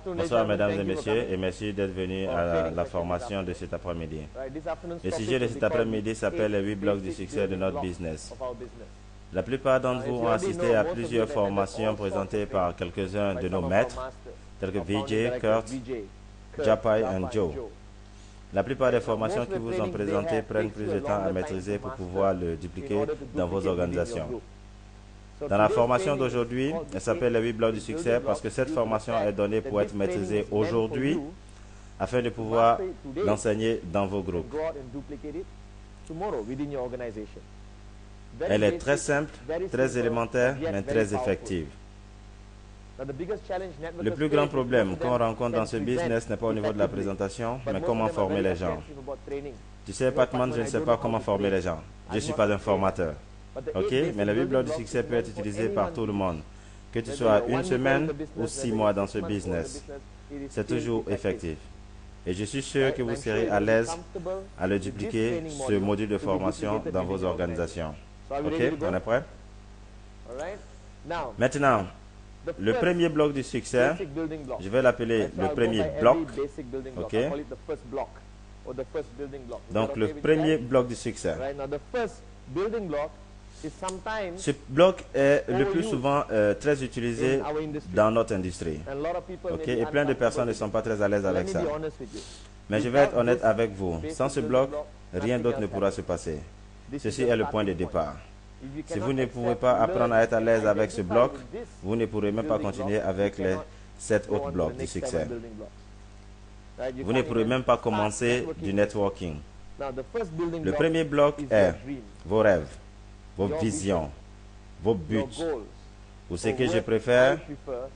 Bonsoir mesdames et messieurs et merci d'être venus à la formation de cet après-midi. Le sujet de cet après-midi s'appelle les 8 blocs du succès de notre business. La plupart d'entre vous ont assisté à plusieurs formations présentées par quelques-uns de nos maîtres, tels que Vijay, Kurt, Japai et Joe. La plupart des formations qui vous ont présentées prennent plus de temps à maîtriser pour pouvoir le dupliquer dans vos organisations. Dans la formation d'aujourd'hui, elle s'appelle les 8 blocs du succès parce que cette formation est donnée pour être maîtrisée aujourd'hui afin de pouvoir l'enseigner dans vos groupes. Elle est très simple, très élémentaire, mais très effective. Le plus grand problème qu'on rencontre dans ce business n'est pas au niveau de la présentation, mais comment former les gens. Tu sais, Patman, je ne sais pas comment former les gens. Je ne suis pas un formateur. Ok, mais la 8 blocs du succès peut être utilisée par tout le monde. Que tu sois une semaine ou 6 mois dans ce business, c'est toujours effectif. Et je suis sûr que vous serez à l'aise à le dupliquer, ce module de formation, dans vos organisations. Ok, on est prêt? Maintenant, le premier bloc du succès, je vais l'appeler le premier bloc. Ok? Donc, le premier bloc du succès. Ce bloc est le plus souvent très utilisé dans notre industrie. Okay? Et plein de personnes ne sont pas très à l'aise avec ça. Mais je vais être honnête avec vous. Sans ce bloc, rien d'autre ne pourra se passer. Ceci est le point de départ. Si vous ne pouvez pas apprendre à être à l'aise avec ce bloc, vous ne pourrez même pas continuer avec les 7 autres blocs du succès. Vous ne pourrez même pas commencer du networking. Le premier bloc est vos rêves, vos visions, vos buts, ou ce que je préfère,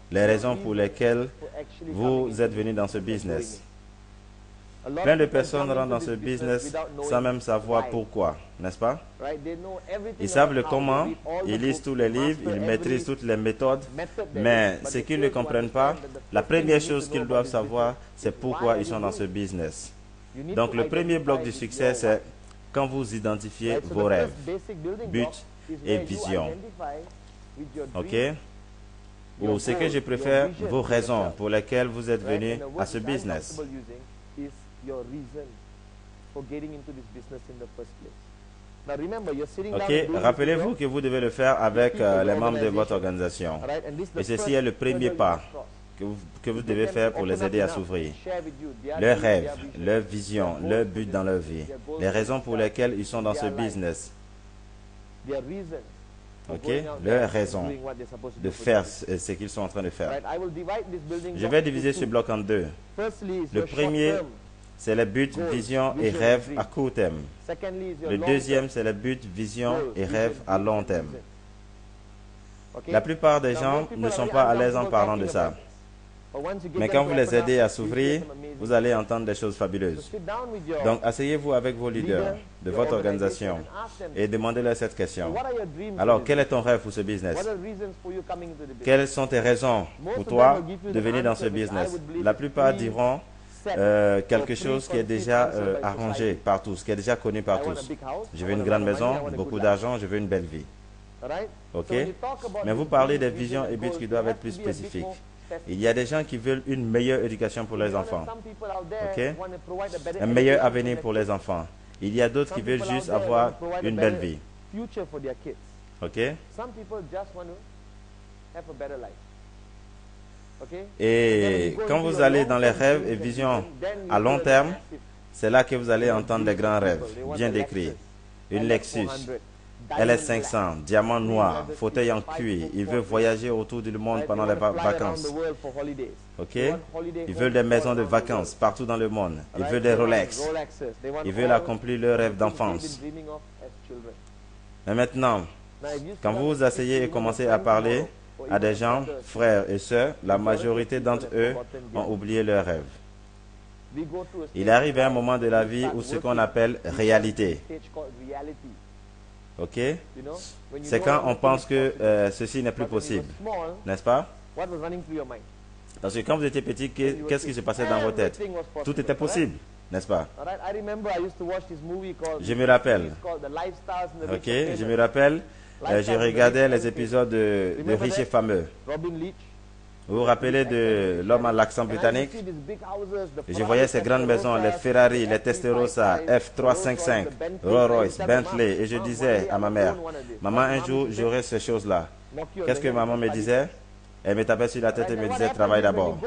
les raisons pour lesquelles vous êtes venu dans ce business. Plein de personnes rentrent dans ce business sans même savoir pourquoi, n'est-ce pas? Ils savent le comment, ils lisent tous les livres, ils maîtrisent toutes les méthodes, mais ce qu'ils ne comprennent pas, la première chose qu'ils doivent savoir, c'est pourquoi ils sont dans ce business. Donc le premier bloc du succès, c'est quand vous identifiez vos rêves, buts et visions. Ok? Ou ce que je préfère, vos raisons pour lesquelles vous êtes venu à ce business. Ok, rappelez-vous que vous devez le faire avec les membres de votre organisation. Et ceci est le premier pas que vous devez faire pour les aider à s'ouvrir. Leurs rêves, leurs visions, leurs buts dans leur vie, les raisons pour lesquelles ils sont dans ce business. Ok, leurs raisons de faire ce qu'ils sont en train de faire. Je vais diviser ce bloc en deux. Le premier, c'est les buts, visions et rêves à court terme. Le deuxième, c'est les buts, visions et rêves à long terme. La plupart des gens ne sont pas à l'aise en parlant de ça. Mais quand vous les aidez à s'ouvrir, vous allez entendre des choses fabuleuses. Donc, asseyez-vous avec vos leaders de votre organisation et demandez-leur cette question. Alors, quel est ton rêve pour ce business? Quelles sont tes raisons pour toi de venir dans ce business? La plupart diront quelque chose qui est déjà arrangé par tous, qui est déjà connu par tous. Je veux une grande maison, beaucoup d'argent, je veux une belle vie. Ok? Mais vous parlez des visions et buts qui doivent être plus spécifiques. Il y a des gens qui veulent une meilleure éducation pour les enfants. Ok? Un meilleur avenir pour les enfants. Il y a d'autres qui veulent juste avoir une belle vie. Ok? Et quand vous allez dans les rêves et visions à long terme, c'est là que vous allez entendre des grands rêves, bien décrits. Une Lexus, LS500, diamant noir, fauteuil en cuir. Ils veulent voyager autour du monde pendant les vacances. Ok? Ils veulent des maisons de vacances partout dans le monde. Ils veulent des Rolex. Ils veulent accomplir leurs rêves d'enfance. Mais maintenant, quand vous vous asseyez et commencez à parler à des gens, frères et sœurs, la majorité d'entre eux ont oublié leurs rêves. Il arrive un moment de la vie où ce qu'on appelle réalité. Ok? C'est quand on pense que ceci n'est plus possible, n'est-ce pas? Parce que quand vous étiez petit, qu'est-ce qui se passait dans vos têtes? Tout était possible, n'est-ce pas? Je me rappelle. Ok? Je me rappelle, je regardais les épisodes de Riches et Fameux. Vous vous rappelez de l'homme à l'accent britannique? Je voyais ces grandes maisons, les Ferrari, les Testarossa, F355, Rolls-Royce, Bentley, et je disais à ma mère, maman, un jour, j'aurai ces choses-là. Qu'est-ce que maman me disait? Elle me tapait sur la tête et me disait, travaille d'abord.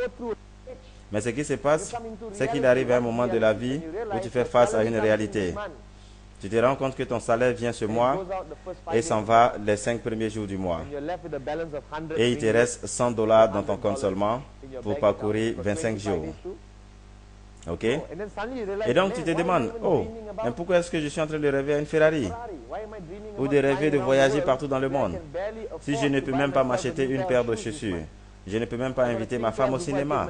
Mais ce qui se passe, c'est qu'il arrive un moment de la vie où tu fais face à une réalité. Tu te rends compte que ton salaire vient ce mois et s'en va les 5 premiers jours du mois. Et il te reste $100 dans ton compte seulement pour parcourir 25 jours. Ok? Et donc tu te demandes, oh, mais pourquoi est-ce que je suis en train de rêver à une Ferrari? Ou de rêver de voyager partout dans le monde? Si je ne peux même pas m'acheter une paire de chaussures, je ne peux même pas inviter ma femme au cinéma.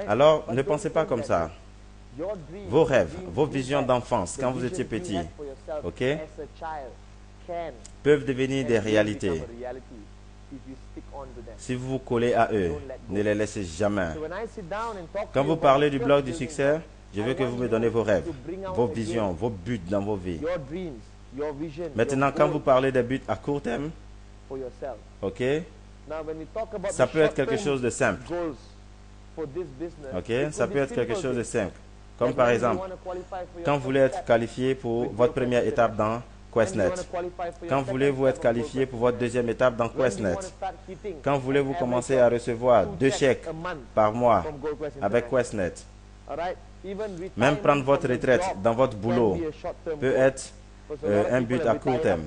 Alors, ne pensez pas comme ça. Vos rêves, vos visions d'enfance, quand vous étiez petit, ok, peuvent devenir des réalités. Si vous vous collez à eux, ne les laissez jamais. Quand vous parlez du blog du succès, je veux que vous me donnez vos rêves, vos visions, vos buts dans vos vies. Maintenant, quand vous parlez des buts à court terme, ok, ça peut être quelque chose de simple. Ok, ça peut être quelque chose de simple. Comme par exemple, quand vous voulez être qualifié pour votre première étape dans QuestNet, quand voulez-vous être qualifié pour votre deuxième étape dans QuestNet, quand voulez-vous commencer à recevoir 2 chèques par mois avec QuestNet, même prendre votre retraite dans votre boulot peut être un but à court terme.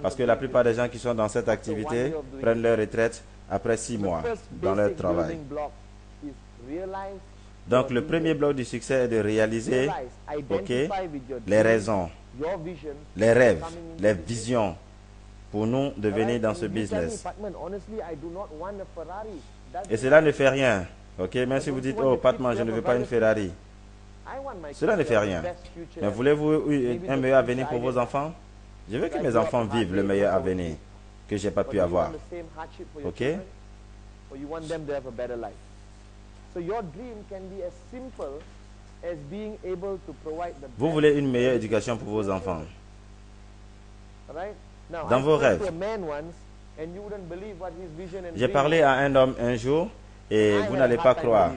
Parce que la plupart des gens qui sont dans cette activité prennent leur retraite après 6 mois dans leur travail. Donc le premier bloc du succès est de réaliser les raisons, les rêves, les visions pour nous de venir dans ce business. Et cela ne fait rien. Ok, même si vous dites, oh Patman, je ne veux pas une Ferrari. Cela ne fait rien. Mais voulez-vous un meilleur avenir pour vos enfants? Je veux que mes enfants vivent le meilleur avenir que je n'ai pas pu avoir. Ok? Vous voulez une meilleure éducation pour vos enfants. Dans vos rêves. J'ai parlé à un homme un jour et vous n'allez pas croire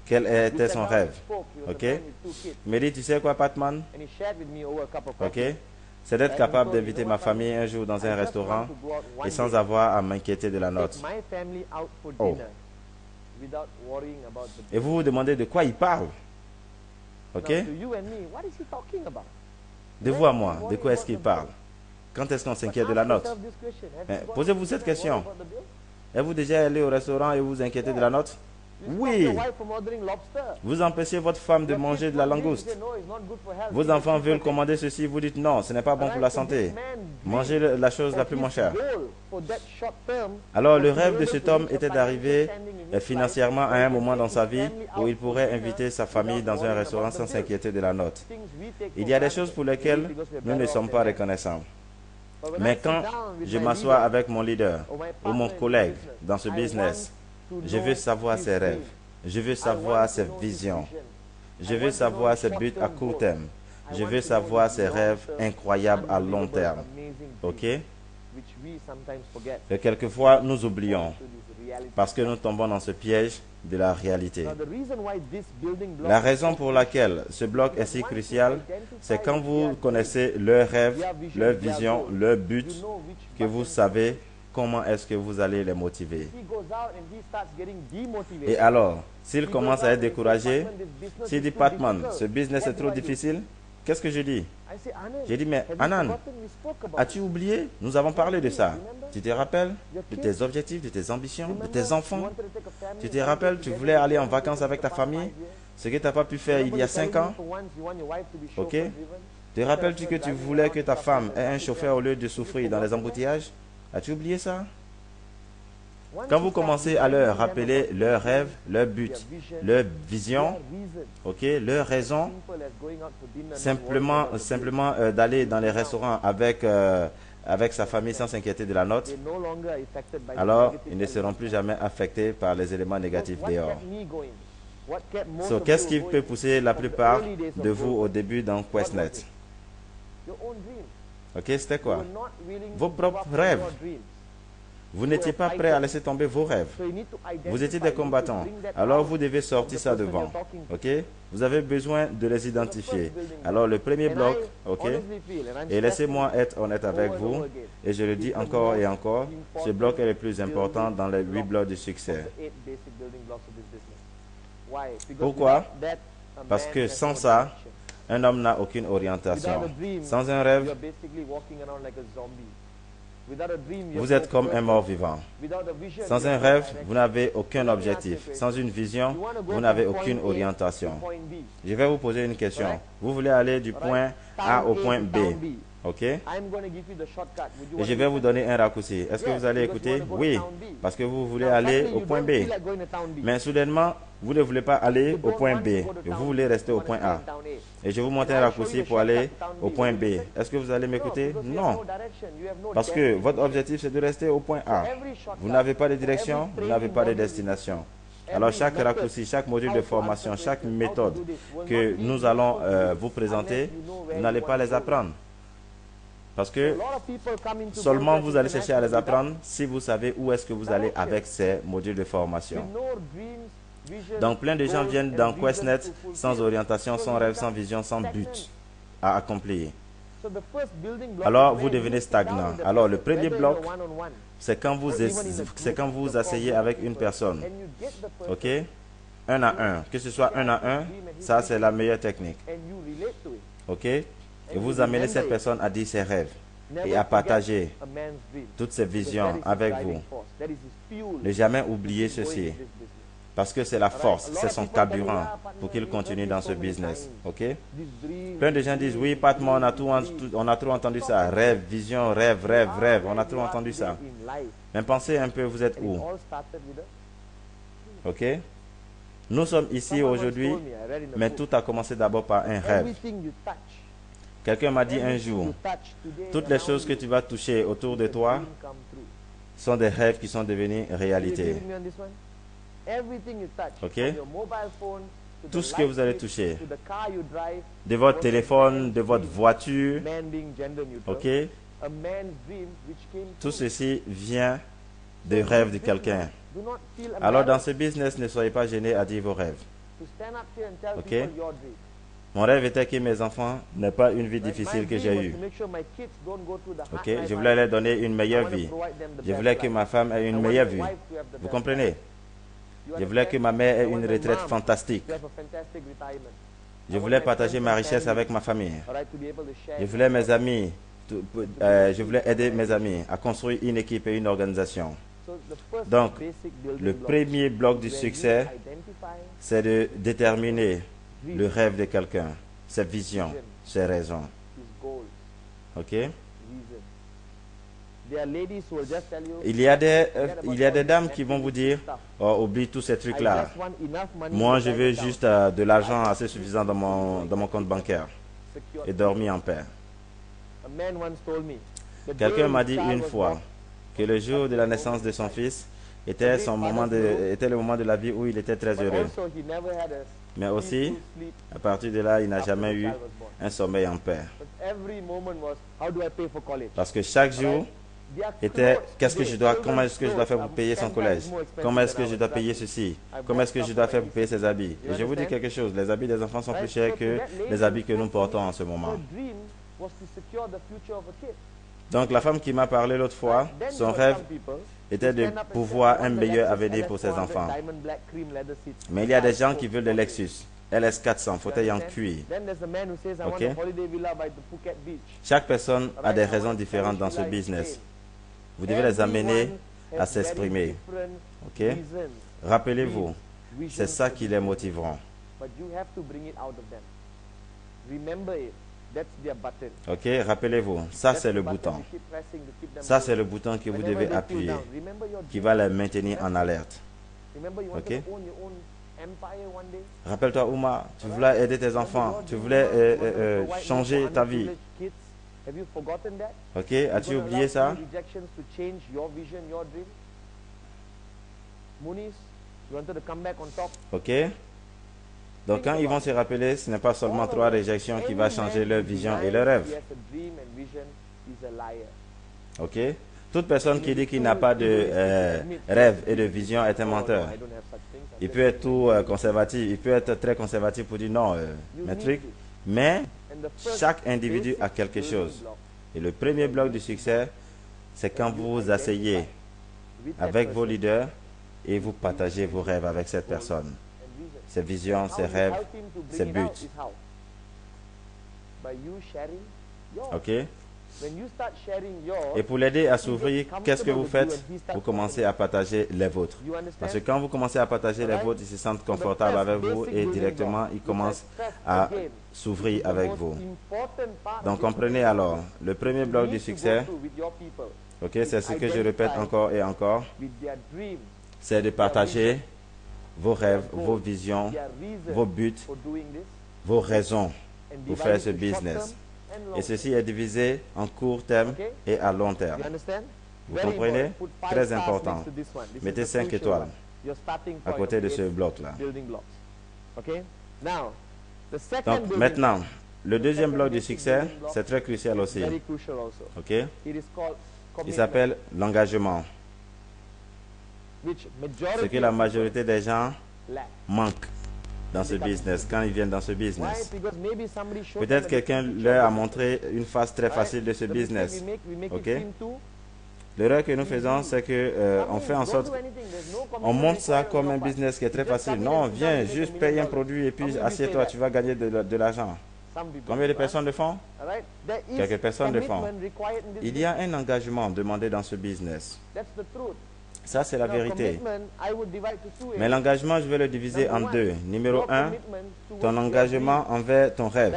quel était son rêve. Ok? Il me dit, tu sais quoi, Patman? Ok? C'est d'être capable d'inviter ma famille un jour dans un restaurant et sans avoir à m'inquiéter de la note. Oh. Et vous vous demandez de quoi il parle. Ok? De vous à moi, de quoi est-ce qu'il parle? Quand est-ce qu'on s'inquiète de la note? Posez-vous cette question. Êtes-vous déjà allé au restaurant et vous vous inquiétez de la note? Oui. Vous empêchez votre femme de manger de la langouste. Vos enfants veulent commander ceci, vous dites non, ce n'est pas bon pour la santé. Mangez la chose la plus moins chère. Alors le rêve de cet homme était d'arriver financièrement à un moment dans sa vie où il pourrait inviter sa famille dans un restaurant sans s'inquiéter de la note. Il y a des choses pour lesquelles nous ne sommes pas reconnaissants. Mais quand je m'assois avec mon leader ou mon collègue dans ce business, je veux savoir ses rêves. Je veux savoir ses visions. Je veux savoir ses buts à court terme. Je veux savoir ses rêves incroyables à long terme. Ok? Et quelquefois, nous oublions parce que nous tombons dans ce piège de la réalité. La raison pour laquelle ce bloc est si crucial, c'est quand vous connaissez leurs rêves, leurs visions, leurs buts, que vous savez comment est-ce que vous allez les motiver. Et alors, s'il commence à être découragé, s'il dit, Patman, ce business est trop difficile, qu'est-ce que je dis? J'ai dit, mais Anand, as-tu oublié? Nous avons parlé de ça. Tu te rappelles de tes objectifs, de tes ambitions, de tes enfants? Tu te rappelles, tu voulais aller en vacances avec ta famille? Ce que tu n'as pas pu faire il y a 5 ans? Ok? Te rappelles-tu que tu voulais que ta femme ait un chauffeur au lieu de souffrir dans les embouteillages? As-tu oublié ça? Quand vous commencez à leur rappeler leurs rêves, leurs buts, leurs visions, ok, leurs raisons, simplement d'aller dans les restaurants avec sa famille sans s'inquiéter de la note, alors ils ne seront plus jamais affectés par les éléments négatifs dehors. So, qu'est-ce qui peut pousser la plupart de vous au début dans QuestNet? Ok, c'était quoi? Vos propres rêves. Vous n'étiez pas prêt à laisser tomber vos rêves. Vous étiez des combattants. Alors vous devez sortir ça devant. Ok? Vous avez besoin de les identifier. Alors le premier bloc, ok? Et laissez-moi être honnête avec vous. Et je le dis encore et encore. Ce bloc est le plus important dans les 8 blocs du succès. Pourquoi? Parce que sans ça, un homme n'a aucune orientation. Sans un rêve, vous êtes comme un mort-vivant. Sans un rêve, vous n'avez aucun objectif. Sans une vision, vous n'avez aucune orientation. Je vais vous poser une question. Vous voulez aller du point A au point B. Ok? Et je vais vous donner un raccourci. Est-ce que vous allez écouter? Oui, parce que vous voulez aller au point B. Mais soudainement, vous ne voulez pas aller au point B. Vous voulez rester au point A. Et je vous montre un raccourci pour aller au point B. Est-ce que vous allez m'écouter? Non. Parce que votre objectif, c'est de rester au point A. Vous n'avez pas de direction, vous n'avez pas de destination. Alors chaque raccourci, chaque module de formation, chaque méthode que nous allons vous présenter, vous n'allez pas les apprendre. Parce que seulement vous allez chercher à les apprendre si vous savez où est-ce que vous allez avec ces modules de formation. Donc plein de gens viennent dans QuestNet sans orientation, sans rêve, sans vision, sans but à accomplir. Alors vous devenez stagnant. Alors le premier bloc, c'est quand vous asseyez avec une personne. Ok? Un à un. Que ce soit un à un, ça c'est la meilleure technique. Ok? Et vous amenez cette personne à dire ses rêves et à partager toutes ses visions avec vous. Ne jamais oublier ceci. Parce que c'est la force, c'est son carburant pour qu'il continue dans ce business. Ok? Plein de gens disent, oui, Pat, on a trop entendu ça. Rêve, vision, rêve, rêve, rêve. On a trop entendu ça. Mais pensez un peu, vous êtes où? Ok? Nous sommes ici aujourd'hui, mais tout a commencé d'abord par un rêve. Quelqu'un m'a dit un jour, toutes les choses que tu vas toucher autour de toi sont des rêves qui sont devenus réalité. Ok? Tout ce que vous allez toucher, de votre téléphone, de votre voiture, ok? Tout ceci vient des rêves de quelqu'un. Alors dans ce business, ne soyez pas gênés à dire vos rêves. Ok? Mon rêve était que mes enfants n'aient pas une vie difficile que j'ai eue. Ok? Je voulais leur donner une meilleure vie. Je voulais que ma femme ait une meilleure vie. Vous comprenez? Je voulais que ma mère ait une retraite fantastique. Je voulais partager ma richesse avec ma famille. Je voulais mes amis, je voulais aider mes amis à construire une équipe et une organisation. Donc, le premier bloc du succès, c'est de déterminer le rêve de quelqu'un, ses visions, ses raisons. Ok? Il y a des dames qui vont vous dire, oh, oublie tous ces trucs-là. Moi, je veux juste de l'argent assez suffisant dans mon compte bancaire et dormir en paix. Quelqu'un m'a dit une fois que le jour de la naissance de son fils était le moment de la vie où il était très heureux. Mais aussi, à partir de là, il n'a jamais eu un sommeil en paix. Parce que chaque jour était comment est-ce que je dois faire pour payer son collège? Comment est-ce que je dois payer ceci? Comment est-ce que je dois faire pour payer ses habits? Et je vous dis quelque chose, les habits des enfants sont plus chers que les habits que nous portons en ce moment. Donc la femme qui m'a parlé l'autre fois, son rêve était de pouvoir un meilleur avenir pour ses enfants. Mais il y a des gens qui veulent des Lexus, LS400, fauteuil en cuir. Ok? Chaque personne a des raisons différentes dans ce business. Vous devez les amener à s'exprimer. Ok? Rappelez-vous, c'est ça qui les motivera. Ok, rappelez-vous, ça c'est le bouton. Ça c'est le bouton que vous devez appuyer, qui va les maintenir en alerte. Ok? Rappelle-toi, Ouma, tu voulais aider tes enfants, tu voulais changer ta vie. Ok, as-tu oublié ça? Ok? Donc quand ils vont se rappeler, ce n'est pas seulement 3 réjections qui vont changer leur vision et leur rêve. Ok? Toute personne qui dit qu'il n'a pas de rêve et de vision est un menteur. Il peut être tout conservatif, il peut être très conservatif pour dire non, mes trucs. Mais chaque individu a quelque chose. Et le premier bloc du succès, c'est quand vous vous asseyez avec vos leaders et vous partagez vos rêves avec cette personne. Ses visions, ses rêves, ses buts. Ok? Et pour l'aider à s'ouvrir, qu'est-ce que vous faites? Vous commencez à partager les vôtres. Parce que quand vous commencez à partager les vôtres, ils se sentent confortables avec vous et directement, ils commencent à s'ouvrir avec vous. Donc, comprenez alors, le premier bloc du succès, ok, c'est ce que je répète encore et encore, c'est de partager vos rêves, vos visions, vos buts, vos raisons pour faire ce business. Et ceci est divisé en court terme et à long terme. Vous comprenez? Très important. Mettez 5 étoiles à côté de ce bloc-là. Donc maintenant, le deuxième bloc du succès, c'est très crucial aussi. Ok? Il s'appelle l'engagement. Ce que la majorité des gens manquent dans ce business, quand ils viennent dans ce business. Peut-être quelqu'un leur a montré une phase très facile de ce business. Ok? L'erreur que nous faisons, c'est que on fait en sorte, on montre ça comme un business qui est très facile. Non, viens, juste paye un produit et puis assieds-toi, tu vas gagner de l'argent. Combien de personnes le font? Quelques personnes le font. Il y a un engagement demandé dans ce business. Ça, c'est la vérité. Mais l'engagement, je vais le diviser en deux. Numéro 1, ton engagement envers ton rêve.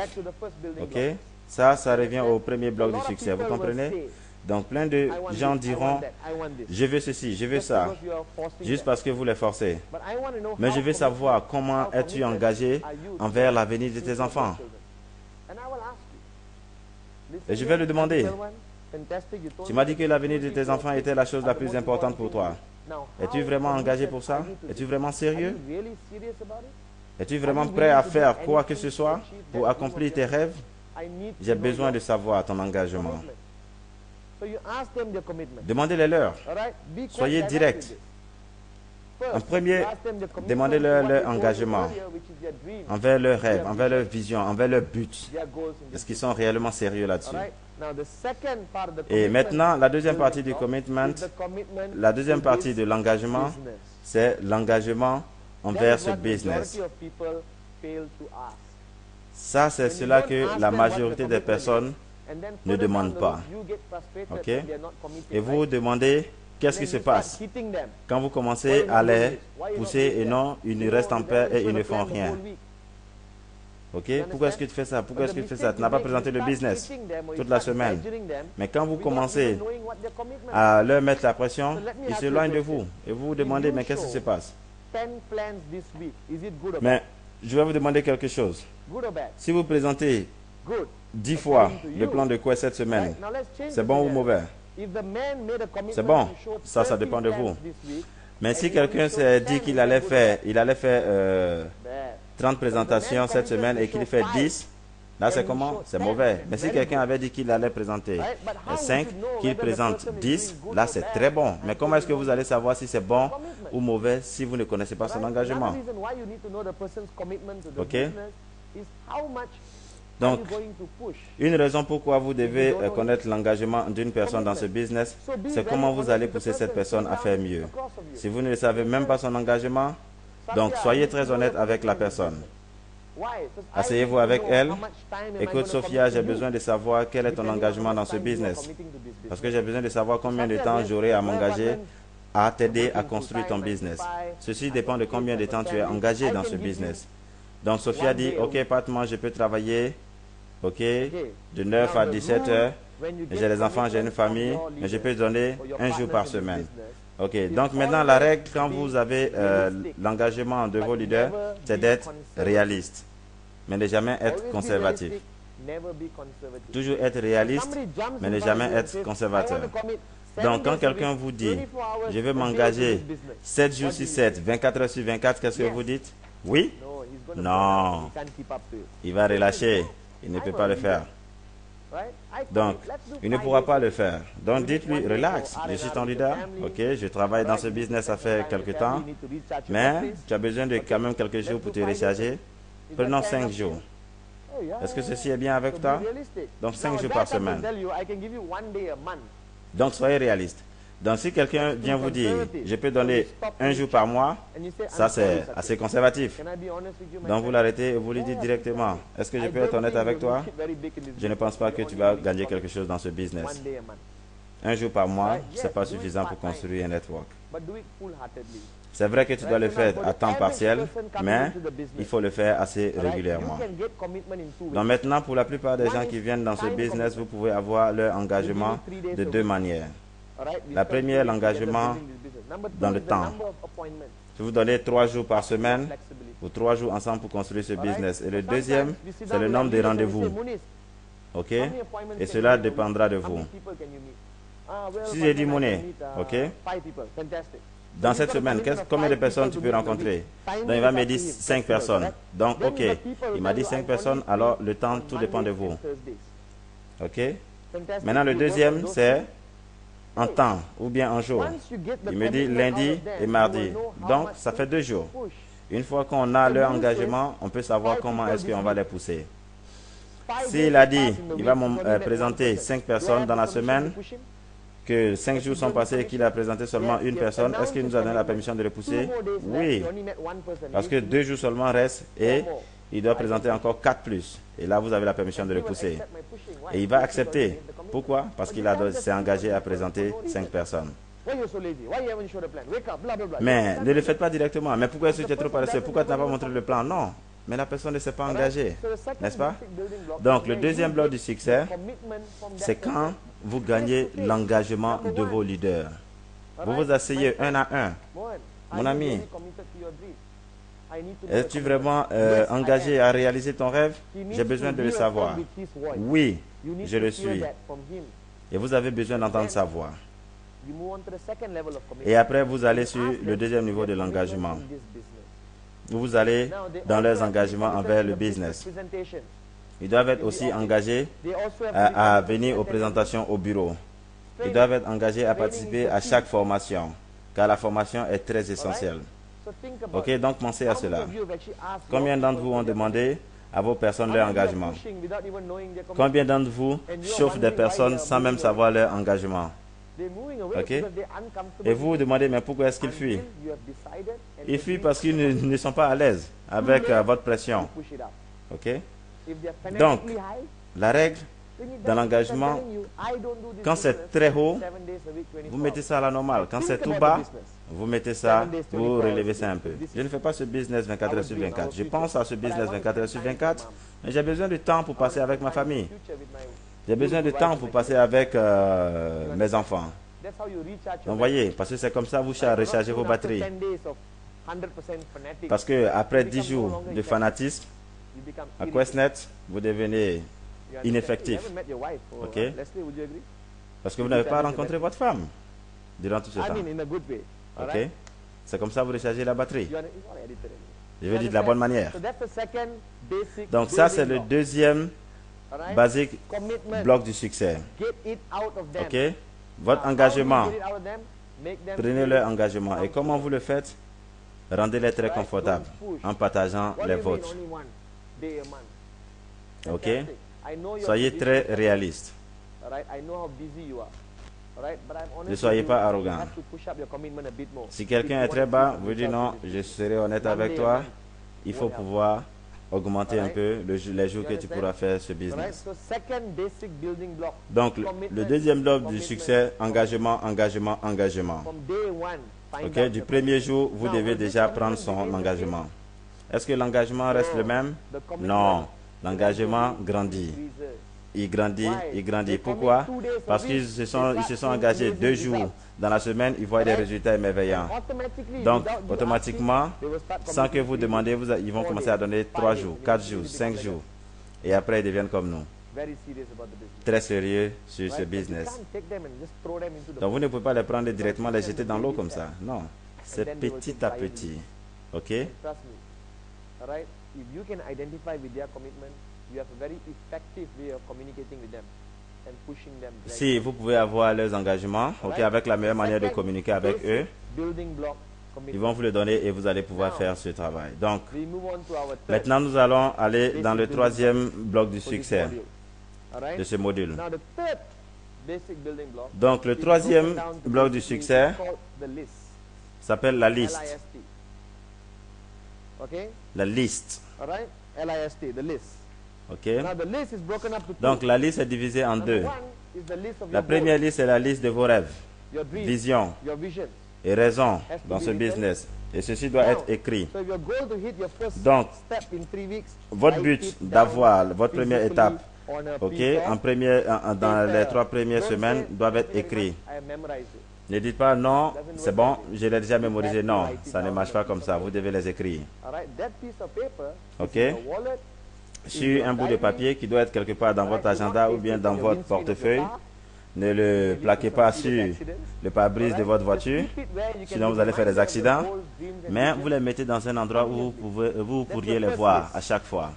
Ok? Ça revient au premier bloc du succès. Vous comprenez? Donc, plein de gens diront, je veux ceci, je veux ça, juste parce que vous les forcez. Mais je veux savoir comment es-tu engagé envers l'avenir de tes enfants. Et je vais le demander. Tu m'as dit que l'avenir de tes enfants était la chose la plus importante pour toi. Es-tu vraiment engagé pour ça? Es-tu vraiment sérieux? Es-tu vraiment prêt à faire quoi que ce soit pour accomplir tes rêves? J'ai besoin de savoir ton engagement. Demandez-les leur. Soyez direct. En premier, demandez-leur leur engagement envers leurs rêves, envers leurs visions, envers leurs buts. Est-ce qu'ils sont réellement sérieux là-dessus? Et maintenant, la deuxième partie du commitment, la deuxième partie de l'engagement, c'est l'engagement envers ce business. Ça, c'est cela que la majorité des personnes ne demandent pas. Ok? Et vous demandez, qu'est-ce qui se passe quand vous commencez à les pousser et non, ils restent en paix et ils ne font rien. Ok? Pourquoi est-ce que tu fais ça? Pourquoi est-ce que tu fais ça? Tu n'as pas présenté le business toute la semaine. Mais quand vous commencez à leur mettre la pression, ils s'éloignent de vous. Et vous vous demandez, mais qu'est-ce qui se passe? Mais je vais vous demander quelque chose. Si vous présentez 10 fois le plan de quoi cette semaine, c'est bon ou mauvais? C'est bon. Ça dépend de vous. Mais si quelqu'un s'est dit qu'il allait faire 30 présentations cette semaine et qu'il fait 10, là c'est comment? C'est mauvais. Mais si quelqu'un avait dit qu'il allait présenter 5, qu'il présente 10, là c'est très bon. Mais comment est-ce que vous allez savoir si c'est bon ou mauvais si vous ne connaissez pas son engagement? Ok? Donc, une raison pourquoi vous devez connaître l'engagement d'une personne dans ce business, c'est comment vous allez pousser cette personne à faire mieux. Si vous ne savez même pas son engagement, donc soyez très honnête avec la personne. Asseyez-vous avec elle. Écoute, Sophia, j'ai besoin de savoir quel est ton engagement dans ce business. Parce que j'ai besoin de savoir combien de temps j'aurai à m'engager à t'aider à construire ton business. Ceci dépend de combien de temps tu es engagé dans ce business. Donc, Sophia dit, ok, Pat, moi, je peux travailler, ok, de 9 à 17 heures. J'ai des enfants, j'ai une famille, mais je peux donner un jour par semaine. Ok, donc maintenant, la règle, quand vous avez l'engagement de vos leaders, c'est d'être réaliste, mais ne jamais être conservatif. Toujours être réaliste, mais ne jamais être conservateur. Donc, quand quelqu'un vous dit, je veux m'engager 7 jours sur 7, 24 heures sur 24, qu'est-ce que vous dites? Oui? Non. Il va relâcher. Il ne peut pas le faire. Donc, il ne pourra pas le faire. Donc, dites-lui, relax, je suis ton leader, ok, je travaille dans ce business, ça fait quelque temps, mais tu as besoin de quand même quelques jours pour te recharger. Prenons 5 jours. Est-ce que ceci est bien avec toi? Donc, 5 jours par semaine. Donc, soyez réaliste. Donc, si quelqu'un vient vous dire, je peux donner un jour par mois, ça c'est assez conservatif. Donc, vous l'arrêtez et vous lui dites directement, est-ce que je peux être honnête avec toi? Je ne pense pas que tu vas gagner quelque chose dans ce business. Un jour par mois, ce n'est pas suffisant pour construire un network. C'est vrai que tu dois le faire à temps partiel, mais il faut le faire assez régulièrement. Donc maintenant, pour la plupart des gens qui viennent dans ce business, vous pouvez avoir leur engagement de deux manières. La première, l'engagement dans le temps. Je vous donner 3 jours par semaine ou 3 jours ensemble pour construire ce business. Et le deuxième, c'est le nombre de rendez-vous. OK? Et cela dépendra de vous. Si j'ai dit monnaie, OK? Dans cette semaine, combien de personnes tu peux rencontrer? Donc il va me dire 5 personnes. Donc OK, il m'a dit 5 personnes, alors le temps, tout dépend de vous. OK? Maintenant le deuxième, c'est en temps ou bien en jour. Il me dit lundi et mardi. Donc ça fait 2 jours. Une fois qu'on a leur engagement, on peut savoir comment est-ce qu'on va les pousser. S'il a dit, il va me présenter 5 personnes dans la semaine, que 5 jours sont passés et qu'il a présenté seulement une personne, est-ce qu'il nous a donné la permission de le pousser? Oui. Parce que 2 jours seulement restent et il doit présenter encore 4 plus. Et là, vous avez la permission de le pousser. Et il va accepter. Pourquoi? Parce qu'il s'est engagé à présenter 5 personnes. Mais ne le faites pas directement. Mais pourquoi est-ce que tu es trop paresseux? Pourquoi tu n'as pas montré le plan? Non. Mais la personne ne s'est pas engagée. N'est-ce pas? Donc, le deuxième bloc du succès, c'est quand vous gagnez l'engagement de vos leaders. Vous vous asseyez un à un. Mon ami, es-tu vraiment engagé à réaliser ton rêve? J'ai besoin de le savoir. Oui, je le suis. Et vous avez besoin d'entendre sa voix. Et après, vous allez sur le deuxième niveau de l'engagement. Vous allez dans leurs engagements envers le business. Ils doivent être aussi engagés à venir aux présentations au bureau. Ils doivent être engagés à participer à chaque formation, car la formation est très essentielle. Ok, donc pensez à cela. Combien d'entre vous ont demandé à vos personnes leur engagement? Combien d'entre vous chauffent des personnes sans même savoir leur engagement? Ok? Et vous vous demandez, mais pourquoi est-ce qu'ils fuient? Ils fuient parce qu'ils ne sont pas à l'aise avec votre pression. Ok? Donc, la règle dans l'engagement, quand c'est très haut, vous mettez ça à la normale. Quand c'est tout bas, vous mettez ça, vous relevez ça un peu. Je ne fais pas ce business 24 heures sur 24. Je pense à ce business 24 heures sur 24, mais j'ai besoin de temps pour passer avec ma famille. J'ai besoin de temps pour passer avec mes enfants. Donc voyez, parce que c'est comme ça vous rechargez vos batteries. Parce que après 10 jours de fanatisme, à QuestNet, vous devenez ineffectif. Ok? Parce que vous n'avez pas rencontré votre femme durant tout ce temps. Ok? C'est comme ça vous rechargez la batterie. Je veux dire de la bonne manière. Donc ça, c'est le deuxième basique bloc du succès. Ok? Votre engagement. Prenez leur engagement. Et comment vous le faites? Rendez-les très confortables en partageant les vôtres. Ok? Soyez très réaliste. Ne soyez pas arrogant. Si quelqu'un est très bas, vous dites non, je serai honnête avec toi. Il faut pouvoir augmenter un peu les jours que tu pourras faire ce business. Donc, le deuxième bloc du succès, engagement, engagement, engagement. Ok, du premier jour, vous devez déjà prendre son engagement. Est-ce que l'engagement reste le même? Non, l'engagement grandit. Il grandit, il grandit. Pourquoi? Parce qu'ils se sont engagés 2 jours dans la semaine, ils voient des résultats émerveillants. Donc, automatiquement, sans que vous demandez, ils vont commencer à donner 3 jours, 4 jours, 5 jours. Et après, ils deviennent comme nous. Très sérieux sur ce business. Donc, vous ne pouvez pas les prendre directement, les jeter dans l'eau comme ça. Non, c'est petit à petit. Ok? Si vous pouvez avoir leurs engagements, ok, avec la meilleure manière de communiquer avec eux, ils vont vous le donner et vous allez pouvoir faire ce travail. Donc, maintenant nous allons aller dans le troisième bloc du succès de ce module. Donc, le troisième bloc du succès s'appelle la liste. La liste. Ok. Donc, la liste est divisée en deux. La première liste est la liste de vos rêves, visions et raisons dans ce business. Et ceci doit être écrit. Donc, votre but d'avoir votre première étape, ok, dans les 3 premières semaines, doivent être écrits. Ne dites pas non, c'est bon, je l'ai déjà mémorisé. Non, ça ne marche pas comme ça. Vous devez les écrire. Ok. Sur un bout de papier qui doit être quelque part dans votre agenda ou bien dans votre portefeuille. Ne le plaquez pas sur le pare-brise de votre voiture, sinon vous allez faire des accidents. Mais vous les mettez dans un endroit où vous pourriez les voir à chaque fois.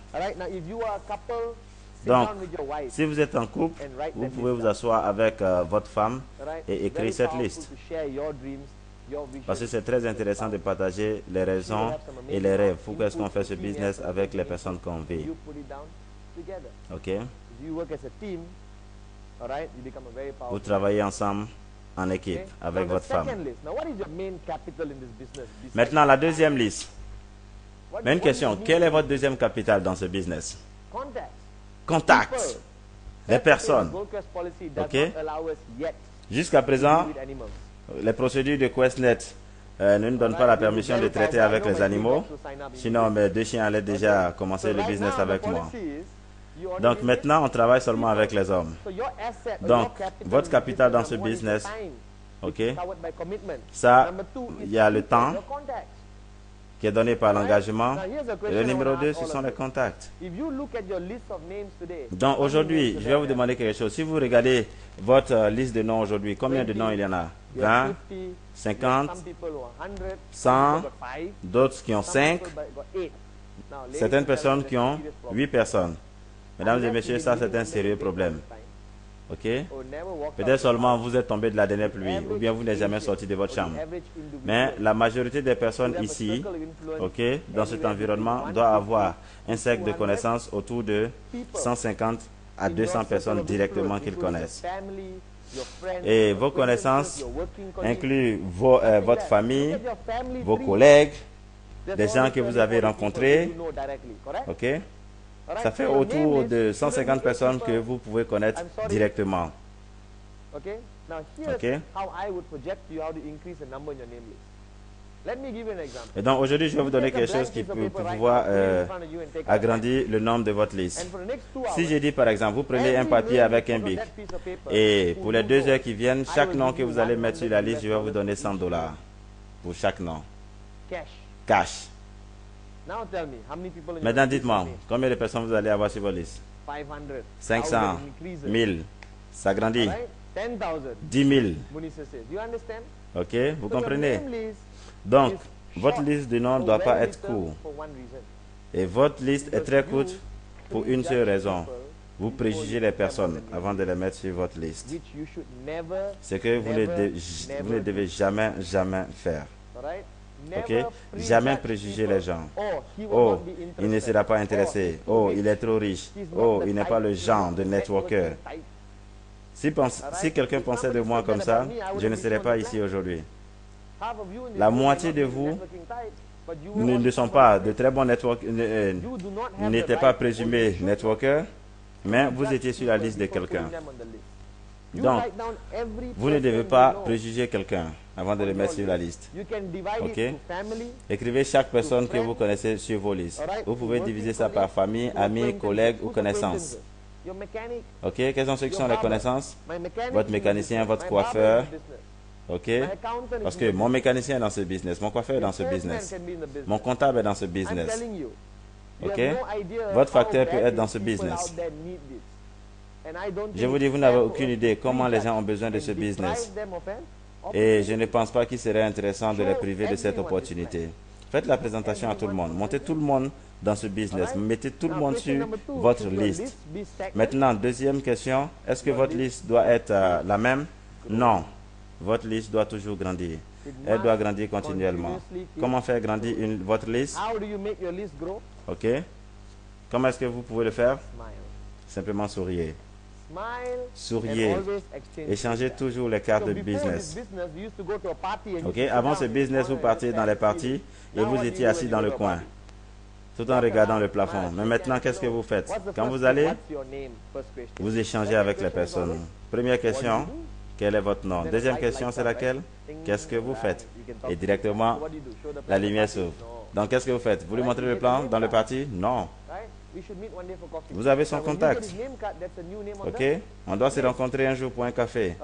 Donc, si vous êtes en couple, vous pouvez vous asseoir avec votre femme et écrire cette liste. Parce que c'est très intéressant de partager les raisons et les rêves. Pourquoi est-ce qu'on fait ce business avec les personnes qu'on vit? Ok? Vous travaillez ensemble en équipe avec votre femme. Maintenant, la deuxième liste. Mais une question, quel est votre deuxième capital dans ce business? Contact. Les personnes. Ok? Jusqu'à présent, les procédures de QuestNet ne nous donnent pas la permission de traiter avec les animaux. Sinon, mes 2 chiens allaient déjà commencer le business avec moi. Donc maintenant, on travaille seulement avec les hommes. Donc, votre capital dans ce business, ok, ça, il y a le temps qui est donné par l'engagement. Et le numéro 2, ce sont les contacts. Donc aujourd'hui, je vais vous demander quelque chose. Si vous regardez votre liste de noms aujourd'hui, combien de noms il y en a? 20, 50, 100, d'autres qui ont 5, certaines personnes qui ont 8 personnes. Mesdames et messieurs, ça c'est un sérieux problème. Ok? Peut-être seulement vous êtes tombé de la dernière pluie ou bien vous n'êtes jamais sorti de votre chambre. Mais la majorité des personnes ici, ok, dans cet environnement, doit avoir un cercle de connaissances autour de 150 à 200 personnes directement qu'ils connaissent. Et vos connaissances incluent votre famille, vos collègues, des gens que vous avez rencontrés. Ok? Ça fait autour de 150 personnes que vous pouvez connaître directement. Ok? Et donc aujourd'hui, je vais vous donner quelque chose qui peut pouvoir agrandir le nombre de votre liste. Si je dis par exemple, vous prenez un papier avec un bic et pour les 2 heures qui viennent, chaque nom que vous allez mettre sur la liste, je vais vous donner $100 pour chaque nom. Cash. Maintenant, dites-moi, combien de personnes vous allez avoir sur votre liste? 500, 1000, ça grandit. 10 000. Ok, vous comprenez? Donc, votre liste de noms ne doit pas être courte. Et votre liste est très courte pour une seule raison. Vous préjugez les personnes avant de les mettre sur votre liste. C'est que vous ne devez jamais, jamais faire. Ok? Jamais préjuger les gens. Oh, il ne sera pas intéressé. Oh, il est trop riche. Oh, il n'est pas le genre de networker. Si quelqu'un pensait de moi comme ça, je ne serais pas ici aujourd'hui. La moitié de vous ne sont pas de très bons networkers, n'étaient pas présumés networkers, mais vous étiez sur la liste de quelqu'un. Donc, vous ne devez pas préjuger quelqu'un avant de le mettre sur la liste. Ok? Écrivez chaque personne que vous connaissez sur vos listes. Vous pouvez diviser ça par famille, amis, collègues ou connaissances. Ok? Quels sont ceux qui sont les connaissances? Votre mécanicien, votre coiffeur. Ok? Parce que mon mécanicien est dans ce business, mon coiffeur est dans ce business, mon comptable est dans ce business. Ok? Votre facteur peut être dans ce business. Je vous dis, vous n'avez aucune idée comment les gens ont besoin de ce business. Et je ne pense pas qu'il serait intéressant de les priver de cette opportunité. Faites la présentation à tout le monde. Montez tout le monde dans ce business. Mettez tout le monde sur votre liste. Maintenant, deuxième question, est-ce que votre liste doit être la même? Non. Votre liste doit toujours grandir. Elle doit grandir continuellement. Comment faire grandir votre liste? Ok. Comment est-ce que vous pouvez le faire? Simplement souriez. Souriez. Échangez toujours les cartes de business. Ok. Avant ce business, vous partiez dans les parties et vous étiez assis dans le coin, tout en regardant le plafond. Mais maintenant, qu'est-ce que vous faites? Quand vous allez, vous échangez avec les personnes. Première question, quel est votre nom? Deuxième question, c'est laquelle? Qu'est-ce que vous faites? Et directement, la lumière s'ouvre. Donc, qu'est-ce que vous faites? Vous lui montrez le plan dans le parti? Non. Vous avez son contact. Ok? On doit se rencontrer un jour pour un café.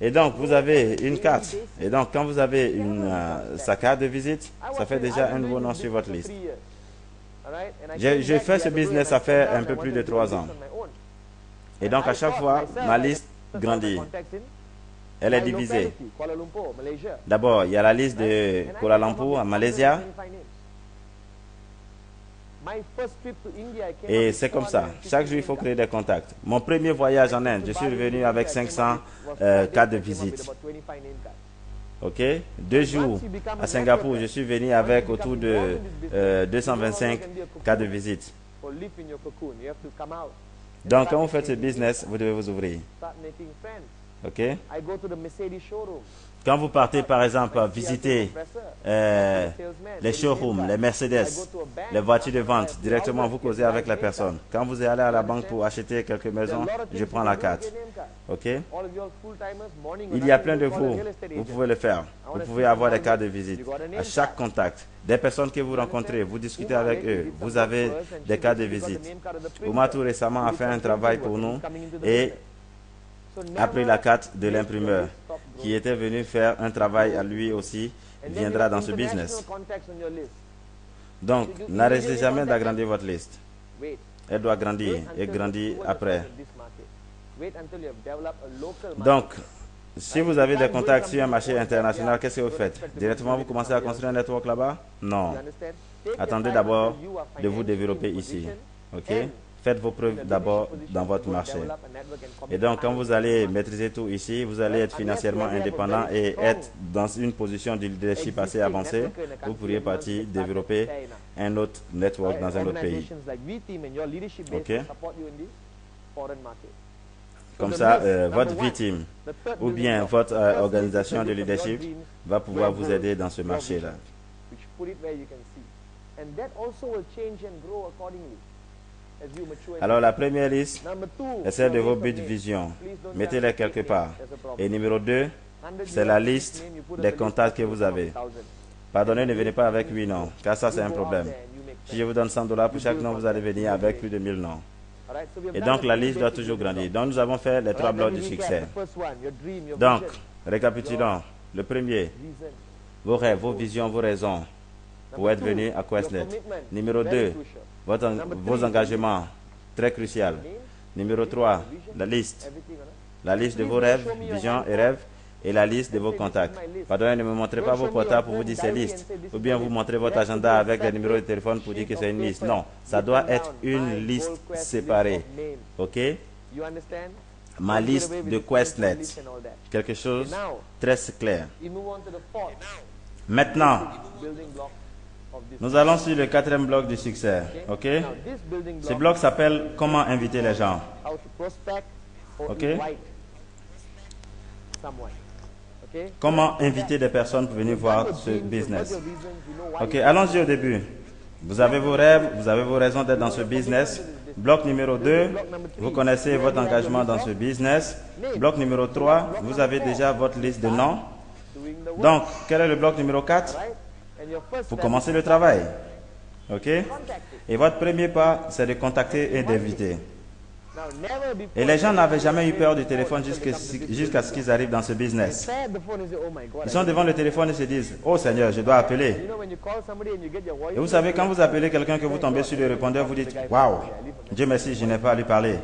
Et donc, vous avez une carte. Et donc, quand vous avez sa carte de visite, ça fait déjà un nouveau nom sur votre liste. J'ai fait ce business, ça fait un peu plus de 3 ans. Et donc, à chaque fois, ma liste grandit. Elle est divisée. D'abord, il y a la liste de Kuala Lumpur, à Malaisie. Et c'est comme ça. Chaque jour, il faut créer des contacts. Mon premier voyage en Inde, je suis revenu avec 500 cartes de visite. Ok? 2 jours à Singapour, je suis venu avec autour de 225 cartes de visite. Donc, quand vous faites ce business, vous devez vous ouvrir. Ok? Quand vous partez, par exemple, visiter les showrooms, les Mercedes, les voitures de vente, directement, vous causez avec la personne. Quand vous allez à la banque pour acheter quelques maisons, je prends la carte. Ok? Il y a plein de vous. Vous pouvez le faire. Vous pouvez avoir des cartes de visite. À chaque contact, des personnes que vous rencontrez, vous discutez avec eux. Vous avez des cartes de visite. Ouma tout récemment a fait un travail pour nous et a pris la carte de l'imprimeur qui était venu faire un travail à lui aussi, viendra dans ce business. Donc, n'arrêtez jamais d'agrandir votre liste. Elle doit grandir et grandir après. Donc, si vous avez des contacts sur un marché international, qu'est-ce que vous faites? Directement, vous commencez à construire un network là-bas? Non. Attendez d'abord de vous développer ici. Ok? Faites vos preuves d'abord dans votre marché. Et donc, quand vous allez maîtriser tout ici, vous allez être financièrement indépendant et être dans une position de leadership assez avancée. Vous pourriez partir développer un autre network dans un autre pays. Ok? Comme ça, votre V-Team ou bien votre organisation de leadership va pouvoir vous aider dans ce marché-là. Alors la première liste est celle de vos buts de vision. Mettez-les quelque part. Et numéro 2, c'est la liste des contacts que vous avez. Pardonnez, ne venez pas avec 8 noms, car ça c'est un problème. Si je vous donne $100 pour chaque nom, vous allez venir avec plus de 1000 noms. Et donc la liste doit toujours grandir. Donc nous avons fait les 3 blocs du succès. Donc, récapitulons. Le premier, vos rêves, vos visions, vos raisons pour être venu à Questnet. Numéro 2, vos engagements, très crucial. Numéro 3, la liste. La liste de vos rêves, visions et rêves. Et la liste de vos contacts. Pardonnez, ne me montrez pas vos portables pour vous dire c'est liste. Ou bien vous montrez votre agenda avec les numéros de téléphone pour dire que c'est une liste. Non, ça doit être une liste séparée. Ok? Ma liste de Questnet. Quelque chose de très clair. Maintenant, nous allons sur le 4e bloc du succès. Ok? Ce bloc s'appelle comment inviter les gens. Ok? Comment inviter des personnes pour venir voir ce business. Ok, allons-y au début. Vous avez vos rêves, vous avez vos raisons d'être dans ce business. Bloc numéro 2, vous connaissez votre engagement dans ce business. Bloc numéro 3, vous avez déjà votre liste de noms. Donc, quel est le bloc numéro 4? Vous commencez le travail. Ok? Et votre premier pas, c'est de contacter et d'inviter. Et les gens n'avaient jamais eu peur du téléphone jusqu'à ce qu'ils arrivent dans ce business. Ils sont devant le téléphone et se disent, oh Seigneur, je dois appeler. Et vous savez, quand vous appelez quelqu'un que vous tombez sur le répondeur, vous dites, waouh, Dieu merci, je n'ai pas à lui parler.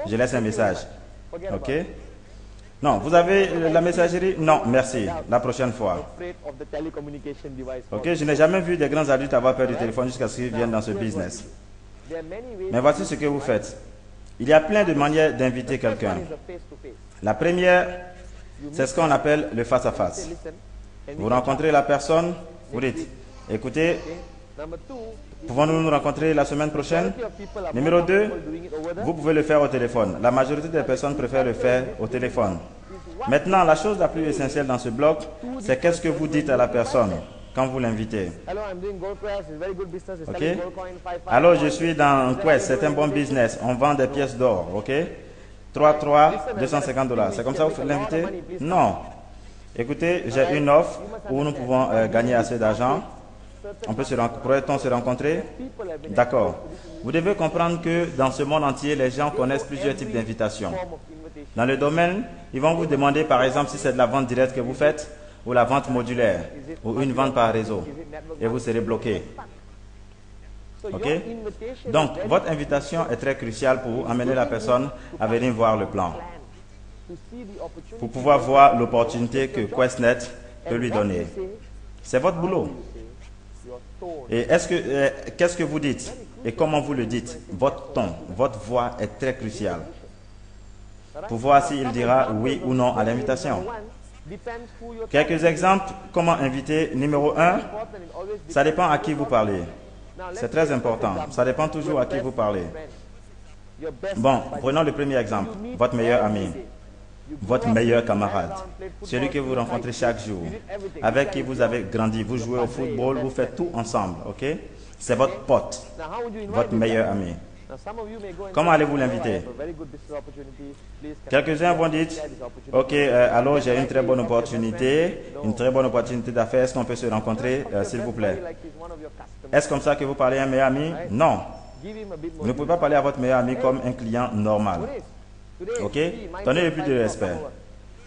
Je laisse un message. Ok? Non, vous avez la messagerie? Non, merci. La prochaine fois. Ok, je n'ai jamais vu des grands adultes avoir peur du téléphone jusqu'à ce qu'ils viennent dans ce business. Mais voici ce que vous faites. Il y a plein de manières d'inviter quelqu'un. La première, c'est ce qu'on appelle le face-à-face. Vous rencontrez la personne, vous dites, écoutez, pouvons-nous nous rencontrer la semaine prochaine? Numéro 2, vous pouvez le faire au téléphone. La majorité des personnes préfèrent le faire au téléphone. Maintenant, la chose la plus essentielle dans ce bloc, c'est qu'est-ce que vous dites à la personne quand vous l'invitez. Ok? Alors, je suis dans Quest, c'est un bon business. On vend des pièces d'or, ok? 3, 250 $. C'est comme ça que vous l'invitez? Non. Écoutez, j'ai une offre où nous pouvons gagner assez d'argent. Pourrait-on se rencontrer? D'accord. Vous devez comprendre que dans ce monde entier, les gens connaissent plusieurs types d'invitations. Dans le domaine, ils vont vous demander par exemple si c'est de la vente directe que vous faites ou la vente modulaire ou une vente par réseau et vous serez bloqué. Ok? Donc, votre invitation est très cruciale pour amener la personne à venir voir le plan, pour pouvoir voir l'opportunité que QuestNet peut lui donner. C'est votre boulot. Et qu'est-ce que vous dites et comment vous le dites? Votre ton, votre voix est très cruciale pour voir s'il dira oui ou non à l'invitation. Quelques exemples, comment inviter. Numéro 1, ça dépend à qui vous parlez. C'est très important. Ça dépend toujours à qui vous parlez. Bon, prenons le premier exemple. Votre meilleur ami, votre meilleur camarade, celui que vous rencontrez chaque jour, avec qui vous avez grandi, vous jouez au football, vous faites tout ensemble, ok? C'est votre pote, votre meilleur ami. Comment allez-vous l'inviter? Quelques-uns vont dire, ok, alors j'ai une très bonne opportunité d'affaires, est-ce qu'on peut se rencontrer, s'il vous plaît? Est-ce comme ça que vous parlez à un meilleur ami? Non. Vous ne pouvez pas parler à votre meilleur ami comme un client normal. Ok? Donnez le plus de respect.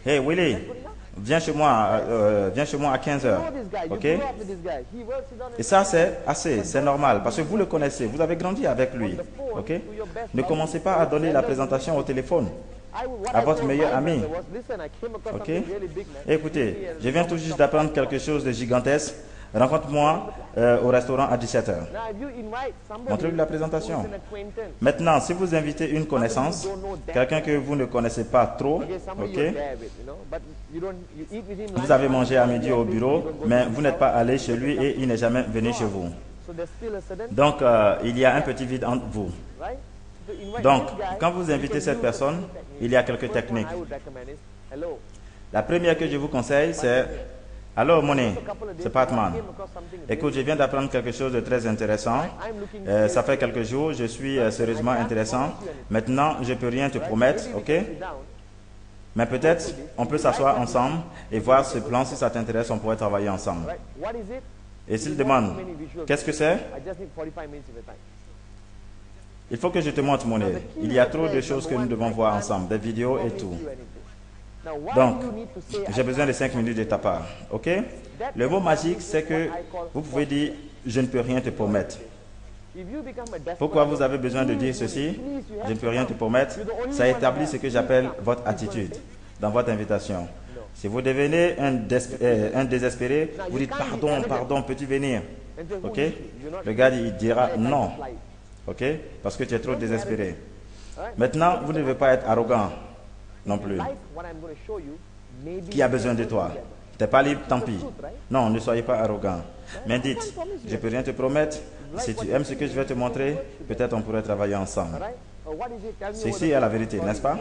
Hey Willy, viens chez moi à 15 heures. Ok? Et ça c'est assez, c'est normal parce que vous le connaissez, vous avez grandi avec lui. Ok? Ne commencez pas à donner la présentation au téléphone à votre meilleur ami. Ok? Écoutez, je viens tout juste d'apprendre quelque chose de gigantesque. Rencontre-moi au restaurant à 17 heures. Montrez-lui la présentation. Maintenant, si vous invitez une connaissance, quelqu'un que vous ne connaissez pas trop, ok, vous avez mangé à midi au bureau, mais vous n'êtes pas allé chez lui et il n'est jamais venu chez vous. Donc, il y a un petit vide entre vous. Donc, quand vous invitez cette personne, il y a quelques techniques. La première que je vous conseille, c'est: alors, Monet, c'est Patman. Écoute, je viens d'apprendre quelque chose de très intéressant. Ça fait quelques jours, je suis sérieusement intéressant. Maintenant, je ne peux rien te promettre, ok? Mais peut-être, on peut s'asseoir ensemble et voir ce plan. Si ça t'intéresse, on pourrait travailler ensemble. Et s'il demande, qu'est-ce que c'est? Il faut que je te montre, Monet. Il y a trop de choses que nous devons voir ensemble, des vidéos et tout. Donc, j'ai besoin de 5 minutes de ta part, ok? Le mot magique, c'est que vous pouvez dire, je ne peux rien te promettre. Pourquoi vous avez besoin de dire ceci? Je ne peux rien te promettre. Ça établit ce que j'appelle votre attitude dans votre invitation. Si vous devenez un désespéré, vous dites, pardon, peux-tu venir? Ok? Le gars, il dira non, ok? Parce que tu es trop désespéré. Maintenant, vous ne devez pas être arrogant non plus. Qui a besoin de toi? Tu n'es pas libre, tant pis. Non, ne soyez pas arrogant. Mais dites, je ne peux rien te promettre. Si tu aimes ce que je vais te montrer, peut-être on pourrait travailler ensemble. Ceci est la vérité, n'est-ce pas?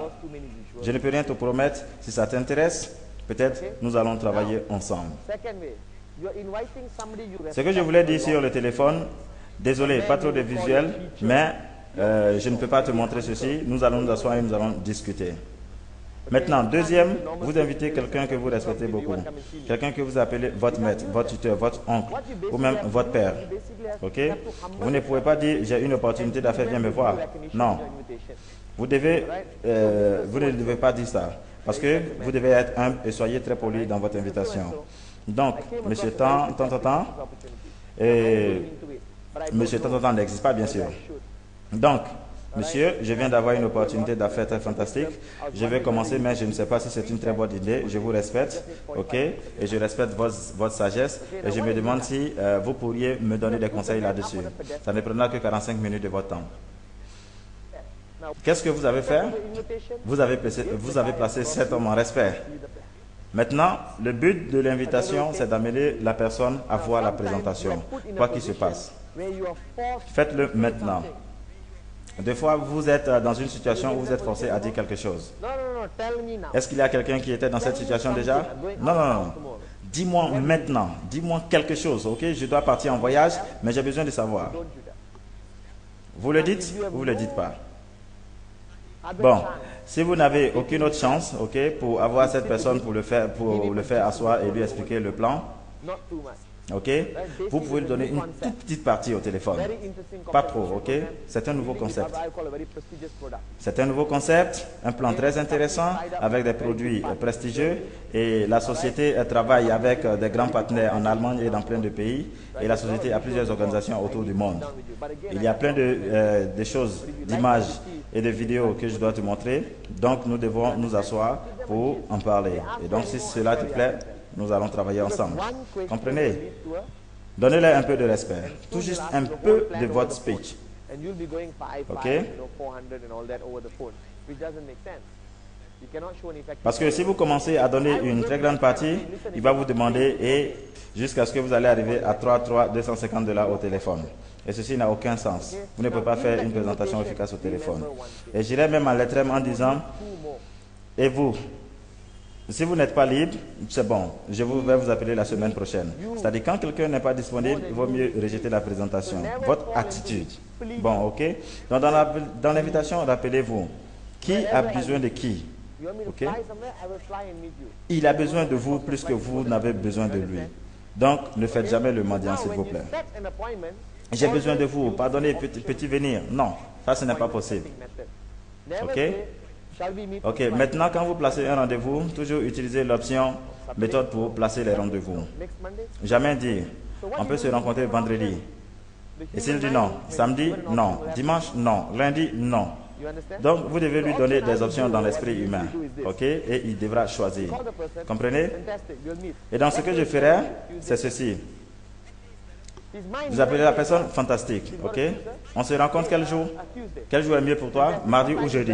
Je ne peux rien te promettre. Si ça t'intéresse, peut-être nous allons travailler ensemble. Ce que je voulais dire sur le téléphone, désolé, pas trop de visuel, mais je ne peux pas te montrer ceci. Nous allons nous asseoir et nous allons discuter. Maintenant, deuxième, vous invitez quelqu'un que vous respectez beaucoup. Quelqu'un que vous appelez votre maître, votre tuteur, votre oncle ou même votre père. Ok? Vous ne pouvez pas dire, j'ai une opportunité d'affaires, viens me voir. Non. Vous ne devez pas dire ça. Parce que vous devez être humble et soyez très poli dans votre invitation. Donc, monsieur tant, et monsieur tant n'existe pas, bien sûr. Donc, Monsieur, je viens d'avoir une opportunité d'affaires très fantastique. Je vais commencer, mais je ne sais pas si c'est une très bonne idée. Je vous respecte, ok? Et je respecte votre sagesse. Et je me demande si vous pourriez me donner des conseils là-dessus. Ça ne prendra que 45 minutes de votre temps. Qu'est-ce que vous avez fait? Vous avez placé cet homme en respect. Maintenant, le but de l'invitation, c'est d'amener la personne à voir la présentation, quoi qu'il se passe. Faites-le maintenant. Des fois, vous êtes dans une situation où vous êtes forcé à dire quelque chose. Est-ce qu'il y a quelqu'un qui était dans cette situation déjà? Non, non, non. Dis-moi maintenant. Dis-moi quelque chose, ok? Je dois partir en voyage, mais j'ai besoin de savoir. Vous le dites ou vous ne le dites pas? Bon, si vous n'avez aucune autre chance, ok, pour avoir cette personne pour le faire asseoir et lui expliquer le plan, ok, vous pouvez lui donner une toute petite partie au téléphone. Pas trop, ok? C'est un nouveau concept. C'est un nouveau concept, un plan très intéressant avec des produits prestigieux et la société travaille avec des grands partenaires en Allemagne et dans plein de pays et la société a plusieurs organisations autour du monde. Il y a plein de choses, d'images et de vidéos que je dois te montrer. Donc nous devons nous asseoir pour en parler. Et donc si cela te plaît, nous allons travailler ensemble. Comprenez? Donnez-leur un peu de respect. Tout juste un peu de votre speech. Ok? Parce que si vous commencez à donner une très grande partie, il va vous demander et jusqu'à ce que vous allez arriver à 250 $ au téléphone. Et ceci n'a aucun sens. Vous ne pouvez pas faire une présentation efficace au téléphone. Et j'irai même en lettre en disant, et vous, si vous n'êtes pas libre, c'est bon, je vais vous appeler la semaine prochaine. C'est-à-dire quand quelqu'un n'est pas disponible, il vaut mieux rejeter la présentation. Votre attitude. Bon, ok? Donc dans l'invitation, rappelez-vous, qui a besoin de qui? Ok? Il a besoin de vous plus que vous n'avez besoin de lui. Donc ne faites jamais le mendiant, s'il vous plaît. J'ai besoin de vous, pardonnez, petit venir. Non, ça ce n'est pas possible. Ok? Ok, maintenant quand vous placez un rendez-vous, toujours utilisez l'option méthode pour placer les rendez-vous. Jamais dire, on peut se rencontrer vendredi. Et s'il dit non, samedi, non, dimanche, non, lundi, non. Donc vous devez lui donner des options dans l'esprit humain. Ok? Et il devra choisir. Comprenez? Et donc ce que je ferai, c'est ceci. Vous appelez la personne fantastique, ok? On se rencontre quel jour? Quel jour est mieux pour toi? Mardi ou jeudi?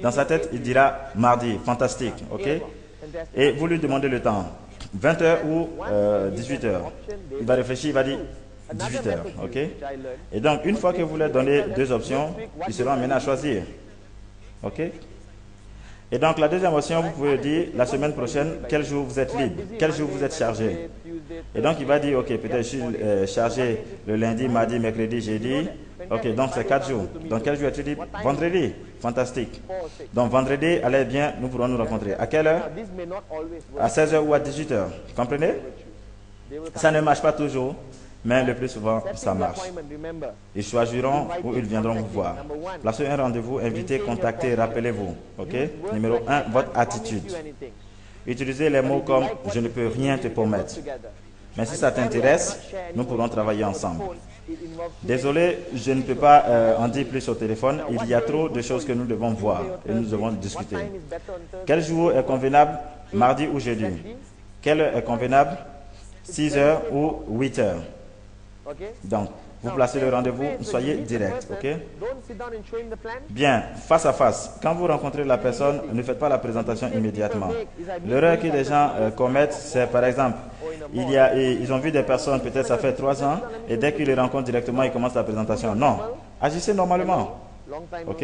Dans sa tête, il dira mardi, fantastique, ok? Et vous lui demandez le temps, 20h ou 18h. Il va réfléchir, il va dire 18h, ok? Et donc, une fois que vous leur donnez deux options, ils seront amenés à choisir, ok? Et donc, la deuxième option, vous pouvez dire la semaine prochaine, quel jour vous êtes libre, quel jour vous êtes chargé. Et donc, il va dire, ok, peut-être je suis chargé le lundi, mardi, mercredi, jeudi. Ok, donc c'est 4 jours. Donc, quel jour es-tu libre? Vendredi. Fantastique. Donc, vendredi, allez bien, nous pourrons nous rencontrer. À quelle heure? À 16h ou à 18h. Comprenez? Ça ne marche pas toujours, mais le plus souvent, ça marche. Ils choisiront où ils viendront vous voir. Placez un rendez-vous, invitez, contactez, rappelez-vous. Ok? Numéro 1, votre attitude. Utilisez les mots comme « je ne peux rien te promettre ». Mais si ça t'intéresse, nous pourrons travailler ensemble. Désolé, je ne peux pas en dire plus au téléphone. Il y a trop de choses que nous devons voir et nous devons discuter. Quel jour est convenable? Mardi ou jeudi? Quelle heure est convenable? 6h ou 8h? Donc, vous placez le rendez-vous, soyez direct, ok? Bien, face à face. Quand vous rencontrez la personne, ne faites pas la présentation immédiatement. L'erreur que les gens commettent, c'est par exemple, ils ont vu des personnes, peut-être ça fait 3 ans, et dès qu'ils les rencontrent directement, ils commencent la présentation. Non, agissez normalement, ok?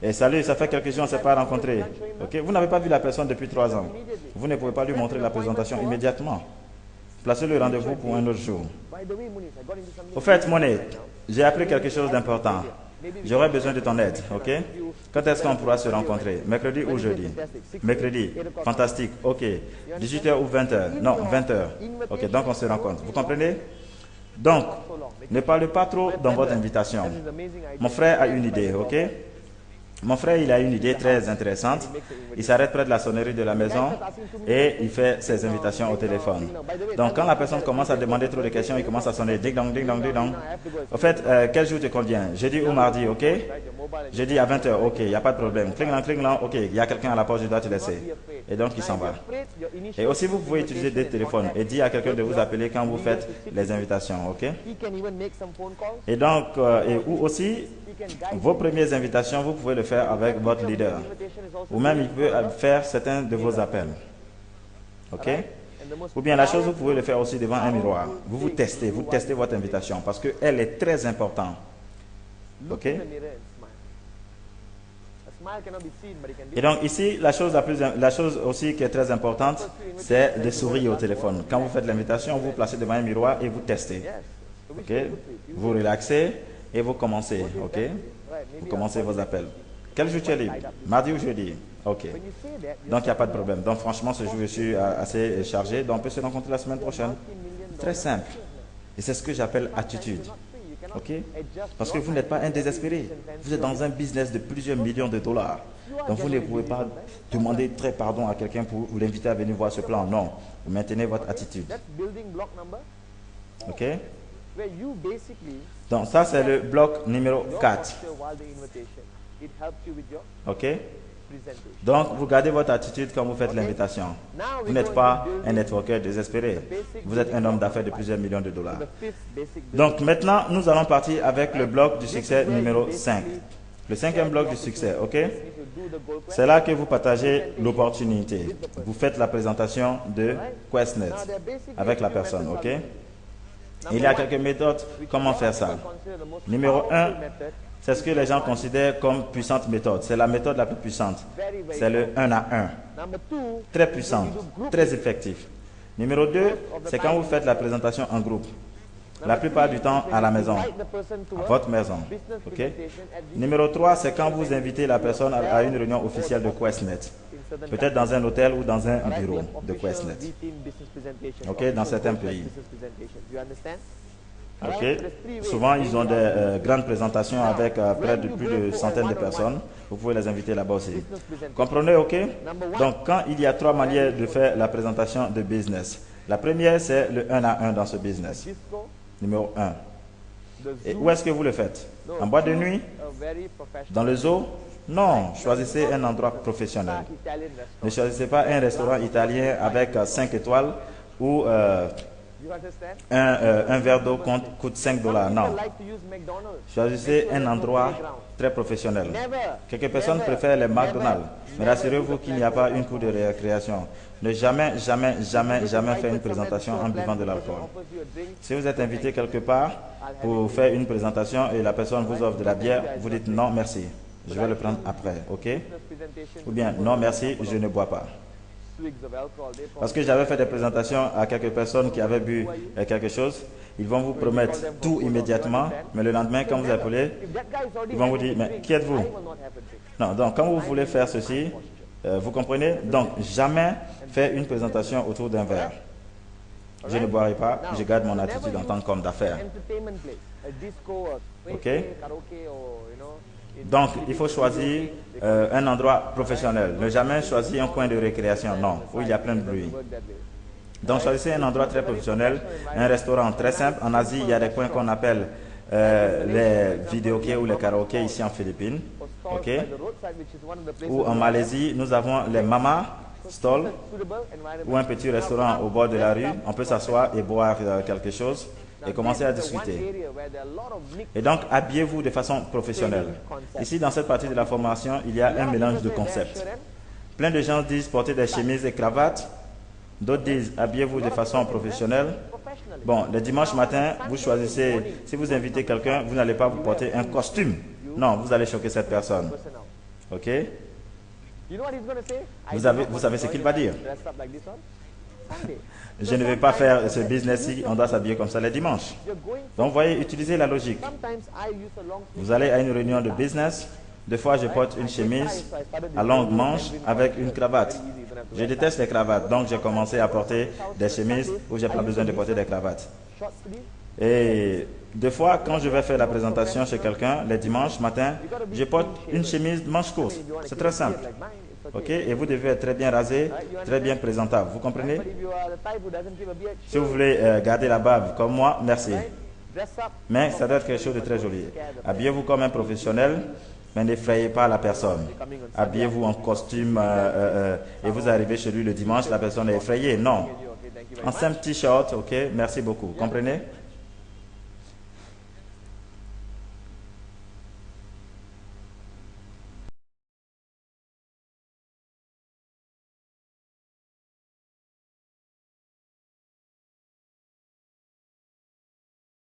Et salut, ça fait quelques jours, on ne s'est pas rencontrés, ok? Vous n'avez pas vu la personne depuis 3 ans. Vous ne pouvez pas lui montrer la présentation immédiatement. Placez le rendez-vous pour un autre jour. Au fait, Monet, j'ai appris quelque chose d'important. J'aurais besoin de ton aide, ok? Quand est-ce qu'on pourra se rencontrer? Mercredi ou jeudi? Mercredi, fantastique, ok. 18h ou 20h? Non, 20h. Ok, donc on se rencontre. Vous comprenez? Donc, ne parlez pas trop dans votre invitation. Mon frère a une idée, ok? Mon frère, il a une idée très intéressante. Il s'arrête près de la sonnerie de la maison et il fait ses invitations au téléphone. Donc, quand la personne commence à demander trop de questions, il commence à sonner ding dong, ding dong, ding dong. Au fait, quel jour te convient? Jeudi ou mardi, ok? Jeudi à 20 h, ok, il n'y a pas de problème. Cling-lang, ok, il y a quelqu'un à la porte, je dois te laisser. Et donc, il s'en va. Et aussi, vous pouvez utiliser des téléphones et dire à quelqu'un de vous appeler quand vous faites les invitations, ok? Et donc, ou aussi, vos premières invitations, vous pouvez le faire avec votre leader. Ou même, il peut faire certains de vos appels. Ok? Ou bien, la chose, vous pouvez le faire aussi devant un miroir. Vous testez votre invitation parce qu'elle est très importante. Ok? Et donc ici, la chose aussi qui est très importante, c'est de sourire au téléphone. Quand vous faites l'invitation, vous vous placez devant un miroir et vous testez. Ok? Vous relaxez et vous commencez. Ok? Vous commencez vos appels. Quel jour tu es libre? Mardi ou jeudi? Ok. Donc il n'y a pas de problème. Donc franchement, ce jour, je suis assez chargé. Donc on peut se rencontrer la semaine prochaine. Très simple. Et c'est ce que j'appelle attitude. Ok? Parce que vous n'êtes pas un désespéré. Vous êtes dans un business de plusieurs millions de dollars. Donc vous ne pouvez pas demander très pardon à quelqu'un pour l'inviter à venir voir ce plan. Non. Vous maintenez votre attitude. Ok? Donc ça c'est le bloc numéro 4. Ok? Donc vous gardez votre attitude quand vous faites l'invitation. Vous n'êtes pas un networker désespéré. Vous êtes un homme d'affaires de plusieurs millions de dollars. Donc maintenant nous allons partir avec le bloc du succès numéro 5. Le cinquième bloc du succès. Ok? C'est là que vous partagez l'opportunité. Vous faites la présentation de QuestNet avec la personne. Ok? Il y a quelques méthodes. Comment faire ça? Numéro 1, c'est ce que les gens considèrent comme puissante méthode. C'est la méthode la plus puissante. C'est le 1 à 1. Très puissante, très effectif. Numéro 2, c'est quand vous faites la présentation en groupe. La plupart du temps à la maison, à votre maison. Ok? Numéro 3, c'est quand vous invitez la personne à une réunion officielle de QuestNet. Peut-être dans un hôtel ou dans un bureau de QuestNet. Ok? Dans certains pays. Ok? Souvent, ils ont des grandes présentations avec près de plus de centaines de personnes. Vous pouvez les inviter là-bas aussi. Comprenez, ok? Donc, quand il y a 3 manières de faire la présentation de business. La première, c'est le 1 à 1 dans ce business. Numéro 1. Et où est-ce que vous le faites? En boîte de nuit? Dans le zoo? Non, choisissez un endroit professionnel. Ne choisissez pas un restaurant italien avec 5 étoiles où un verre d'eau coûte 5 $. Non. Choisissez un endroit très professionnel. Quelques personnes préfèrent les McDonald's, mais rassurez-vous qu'il n'y a pas une cour de récréation. Ne jamais faire une présentation en buvant de l'alcool. Si vous êtes invité quelque part pour faire une présentation et la personne vous offre de la bière, vous dites non merci, je vais le prendre après, ok? Ou bien non merci, je ne bois pas. Parce que j'avais fait des présentations à quelques personnes qui avaient bu quelque chose. Ils vont vous promettre tout immédiatement, mais le lendemain, quand vous appelez, ils vont vous dire, mais qui êtes-vous? Non, donc quand vous voulez faire ceci, vous comprenez? Donc jamais faire une présentation autour d'un verre. Je ne boirai pas, je garde mon attitude en tant qu'homme d'affaires. Ok? Donc, il faut choisir un endroit professionnel. Ne jamais choisir un coin de récréation, non, où il y a plein de bruit. Donc, choisissez un endroit très professionnel, un restaurant très simple. En Asie, il y a des coins qu'on appelle les vidéokés ou les karaokés ici en Philippines. Ok? Ou en Malaisie, nous avons les mama stall ou un petit restaurant au bord de la rue. On peut s'asseoir et boire quelque chose et commencer à discuter. Et donc, habillez-vous de façon professionnelle. Ici, dans cette partie de la formation, il y a un mélange de concepts. Plein de gens disent porter des chemises et cravates. D'autres disent habillez-vous de façon professionnelle. Bon, le dimanche matin, vous choisissez, si vous invitez quelqu'un, vous n'allez pas vous porter un costume. Non, vous allez choquer cette personne. Ok? Vous savez ce qu'il va dire? Je ne vais pas faire ce business-ci, on doit s'habiller comme ça les dimanches. Donc, vous voyez, utilisez la logique. Vous allez à une réunion de business. Des fois, je porte une chemise à longue manche avec une cravate. Je déteste les cravates, donc j'ai commencé à porter des chemises où je n'ai pas besoin de porter des cravates. Et des fois, quand je vais faire la présentation chez quelqu'un, les dimanches matin, je porte une chemise de manches courtes. C'est très simple. Ok, et vous devez être très bien rasé, très bien présentable. Vous comprenez? Si vous voulez garder la barbe comme moi, merci. Mais ça doit être quelque chose de très joli. Habillez-vous comme un professionnel, mais n'effrayez pas la personne. Habillez-vous en costume et vous arrivez chez lui le dimanche, la personne est effrayée. Non. En simple t-shirt, ok, merci beaucoup. Comprenez?